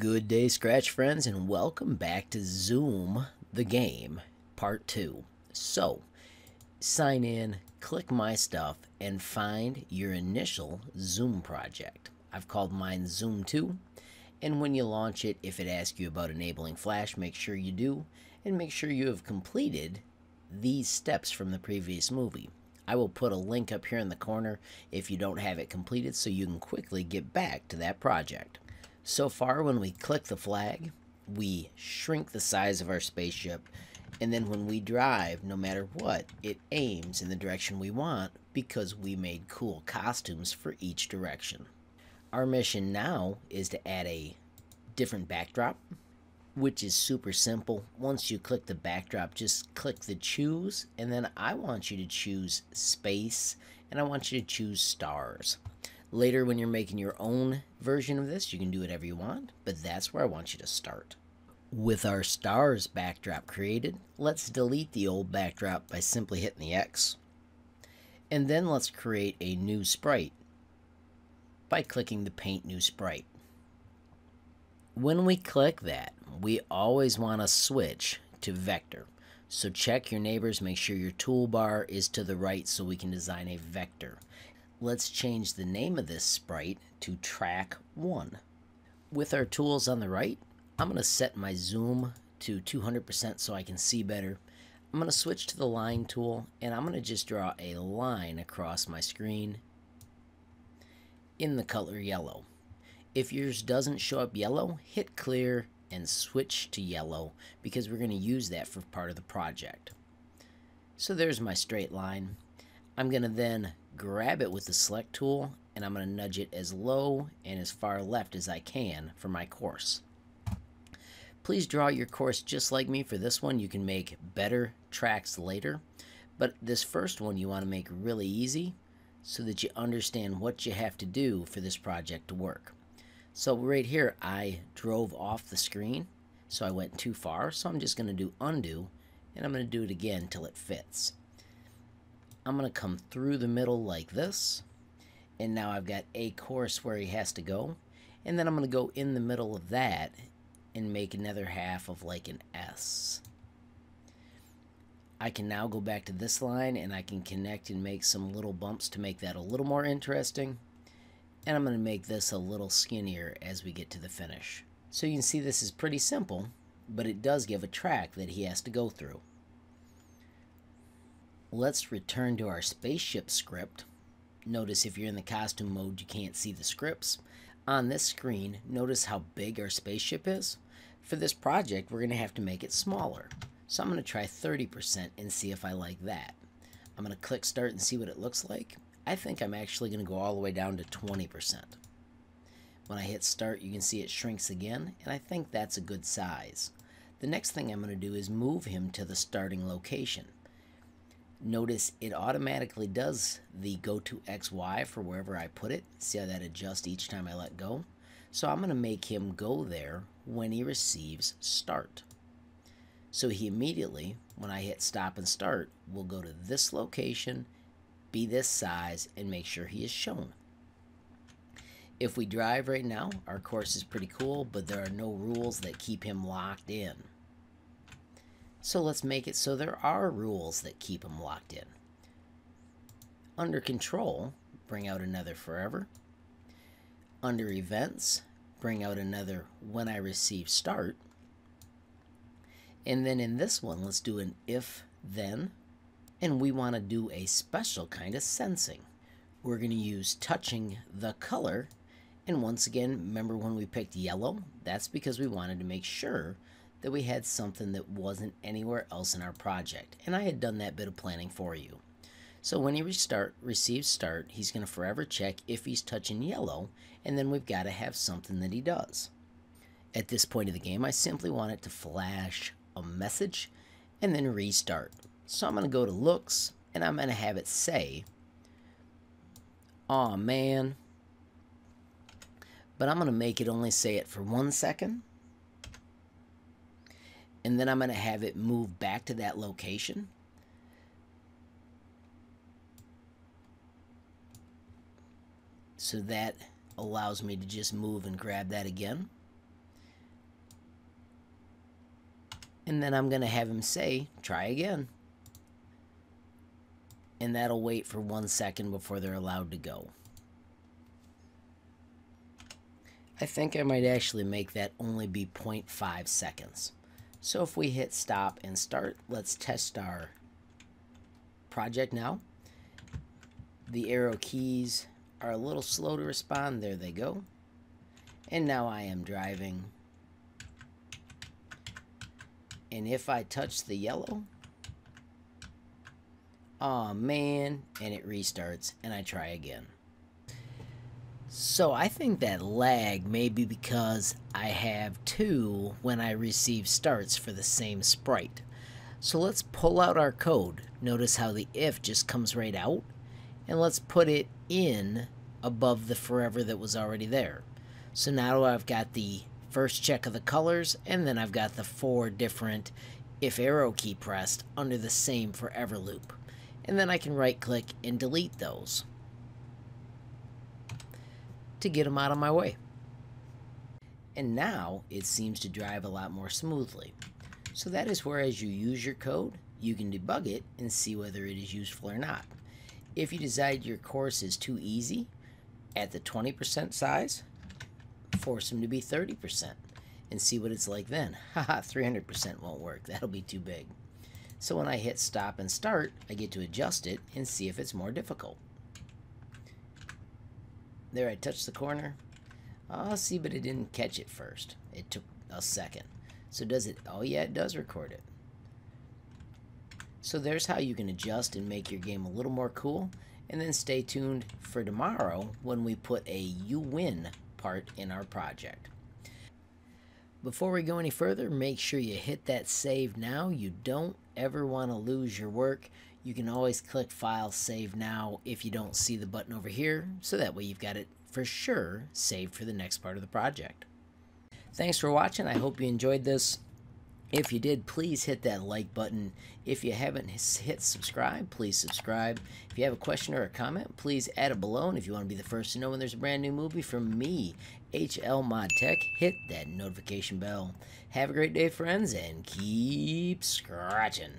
Good day, Scratch friends, and welcome back to Zoom the Game, Part 2. So, sign in, click My Stuff, and find your initial Zoom project. I've called mine Zoom 2, and when you launch it, if it asks you about enabling Flash, make sure you do, and make sure you have completed these steps from the previous movie. I will put a link up here in the corner if you don't have it completed so you can quickly get back to that project. So far, when we click the flag, we shrink the size of our spaceship, and then when we drive, no matter what, it aims in the direction we want because we made cool costumes for each direction. Our mission now is to add a different backdrop, which is super simple. Once you click the backdrop, just click the choose, and then I want you to choose space, and I want you to choose stars. Later, when you're making your own version of this, you can do whatever you want, but that's where I want you to start. With our stars backdrop created, let's delete the old backdrop by simply hitting the X. And then let's create a new sprite by clicking the Paint New Sprite. When we click that, we always want to switch to vector. So check your neighbors, make sure your toolbar is to the right so we can design a vector. Let's change the name of this sprite to Track 1. With our tools on the right, I'm going to set my zoom to 200% so I can see better. I'm going to switch to the line tool, and I'm going to just draw a line across my screen in the color yellow. If yours doesn't show up yellow, hit clear and switch to yellow because we're going to use that for part of the project. So there's my straight line. I'm going to then grab it with the select tool, and I'm going to nudge it as low and as far left as I can for my course. Please draw your course just like me for this one. You can make better tracks later, but this first one you want to make really easy so that you understand what you have to do for this project to work. So right here, I drove off the screen, so I went too far, so I'm just going to do undo, and I'm going to do it again till it fits. I'm going to come through the middle like this, and now I've got a course where he has to go, and then I'm going to go in the middle of that and make another half of like an S. I can now go back to this line, and I can connect and make some little bumps to make that a little more interesting, and I'm going to make this a little skinnier as we get to the finish. So you can see this is pretty simple, but it does give a track that he has to go through. Let's return to our spaceship script. Notice if you're in the costume mode, you can't see the scripts. On this screen, notice how big our spaceship is. For this project, we're going to have to make it smaller. So I'm going to try 30% and see if I like that. I'm going to click start and see what it looks like. I think I'm actually going to go all the way down to 20%. When I hit start, you can see it shrinks again, and I think that's a good size. The next thing I'm going to do is move him to the starting location. Notice it automatically does the go to XY for wherever I put it. See how that adjusts each time I let go? So I'm going to make him go there when he receives start. So he immediately, when I hit stop and start, will go to this location, be this size, and make sure he is shown. If we drive right now, our course is pretty cool, but there are no rules that keep him locked in. So let's make it so there are rules that keep them locked in. Under control, bring out another forever. Under events, bring out another when I receive start. And then in this one, let's do an if then. And we want to do a special kind of sensing. We're going to use touching the color. And once again, remember when we picked yellow? That's because we wanted to make sure that we had something that wasn't anywhere else in our project. And I had done that bit of planning for you. So when he receives start, he's going to forever check if he's touching yellow, and then we've got to have something that he does. At this point of the game, I simply want it to flash a message and then restart. So I'm going to go to looks, and I'm going to have it say, "Aw, man." But I'm going to make it only say it for 1 second. And then I'm going to have it move back to that location. So that allows me to just move and grab that again. And then I'm going to have him say, try again. And that'll wait for 1 second before they're allowed to go. I think I might actually make that only be 0.5 seconds. So if we hit stop and start, let's test our project now. The arrow keys are a little slow to respond. There they go. And now I am driving. And if I touch the yellow, oh man, and it restarts and I try again. So I think that lag may be because I have 2 when I receive starts for the same sprite. So let's pull out our code. Notice how the if just comes right out. And let's put it in above the forever that was already there. So now I've got the first check of the colors, and then I've got the 4 different if arrow key pressed under the same forever loop. And then I can right click and delete those to get them out of my way. And now it seems to drive a lot more smoothly. So that is where, as you use your code, you can debug it and see whether it is useful or not. If you decide your course is too easy, at the 20% size, force them to be 30% and see what it's like then. Haha, 300% won't work. That'll be too big. So when I hit stop and start, I get to adjust it and see if it's more difficult. There, I touched the corner. Oh, see, but it didn't catch it first. It took a second. So does it? Oh yeah, it does record it. So there's how you can adjust and make your game a little more cool. And then stay tuned for tomorrow when we put a you win part in our project. Before we go any further, make sure you hit that save now. You don't ever want to lose your work. You can always click File, Save Now if you don't see the button over here, so that way you've got it for sure saved for the next part of the project. Thanks for watching. I hope you enjoyed this. If you did, please hit that like button. If you haven't hit subscribe, please subscribe. If you have a question or a comment, please add it below. And if you want to be the first to know when there's a brand new movie from me, HLModTech, hit that notification bell. Have a great day, friends, and keep scratching.